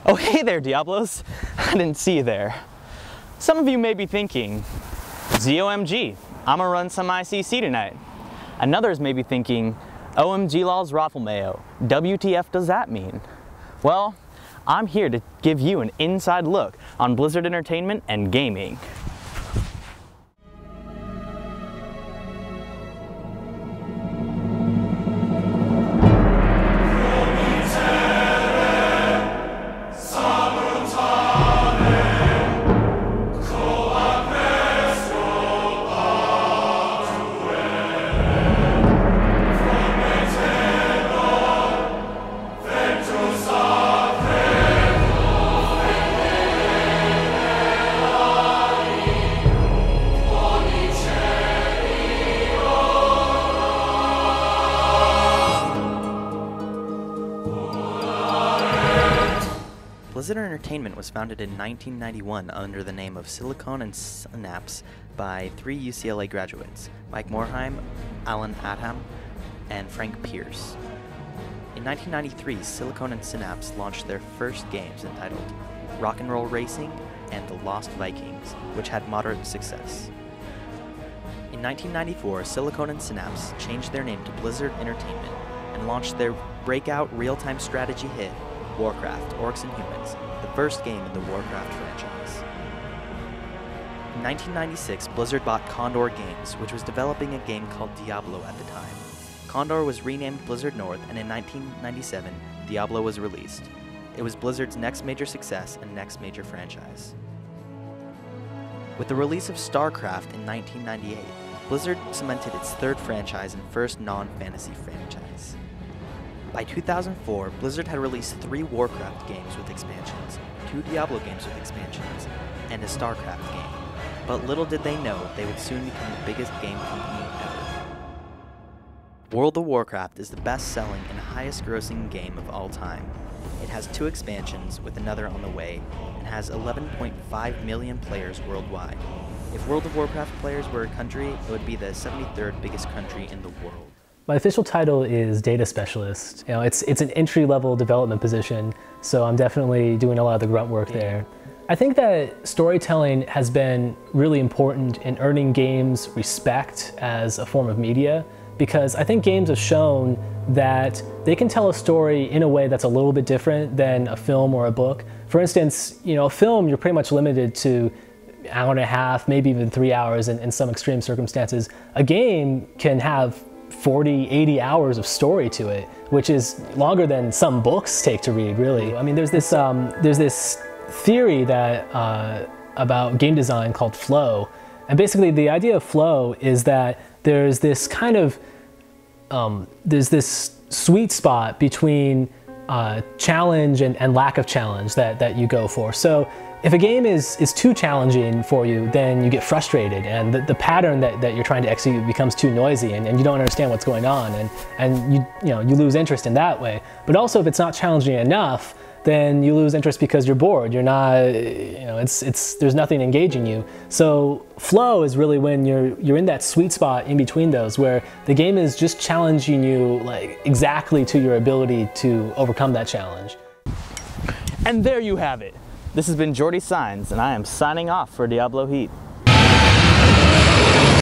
Oh, hey there, Diablos. I didn't see you there. Some of you may be thinking, ZOMG, I'm gonna run some ICC tonight. And others may be thinking, OMG Laws Rothelmayo, WTF does that mean? Well, I'm here to give you an inside look on Blizzard Entertainment and gaming. Blizzard Entertainment was founded in 1991 under the name of Silicon and Synapse by 3 UCLA graduates, Mike Morhaime, Alan Adham, and Frank Pierce. In 1993, Silicon and Synapse launched their first games entitled Rock and Roll Racing and The Lost Vikings, which had moderate success. In 1994, Silicon and Synapse changed their name to Blizzard Entertainment and launched their breakout real-time strategy hit, Warcraft: Orcs and Humans, the first game in the Warcraft franchise. In 1996, Blizzard bought Condor Games, which was developing a game called Diablo at the time. Condor was renamed Blizzard North, and in 1997, Diablo was released. It was Blizzard's next major success and next major franchise. With the release of StarCraft in 1998, Blizzard cemented its third franchise and first non-fantasy franchise. By 2004, Blizzard had released 3 Warcraft games with expansions, 2 Diablo games with expansions, and a StarCraft game. But little did they know they would soon become the biggest game company ever. World of Warcraft is the best-selling and highest-grossing game of all time. It has 2 expansions, with another on the way, and has 11.5 million players worldwide. If World of Warcraft players were a country, it would be the 73rd biggest country in the world. My official title is Data Specialist. You know, it's an entry-level development position, so I'm definitely doing a lot of the grunt work there. I think that storytelling has been really important in earning games respect as a form of media, because I think games have shown that they can tell a story in a way that's a little bit different than a film or a book. For instance, you know, a film, you're pretty much limited to an hour and a half, maybe even 3 hours in some extreme circumstances. A game can have 40, 80 hours of story to it, which is longer than some books take to read, really. I mean, there's this theory that about game design called flow, and basically the idea of flow is that there's this kind of there's this sweet spot between challenge and lack of challenge that you go for. So if a game is too challenging for you, then you get frustrated, and the pattern that you're trying to execute becomes too noisy, and you don't understand what's going on, and you lose interest in that way. But also, if it's not challenging enough, then you lose interest because you're bored. You're not, there's nothing engaging you. So flow is really when you're in that sweet spot in between those, where the game is just challenging you like exactly to your ability to overcome that challenge. And there you have it. This has been Jordy Signs, and I am signing off for Diablo Heat.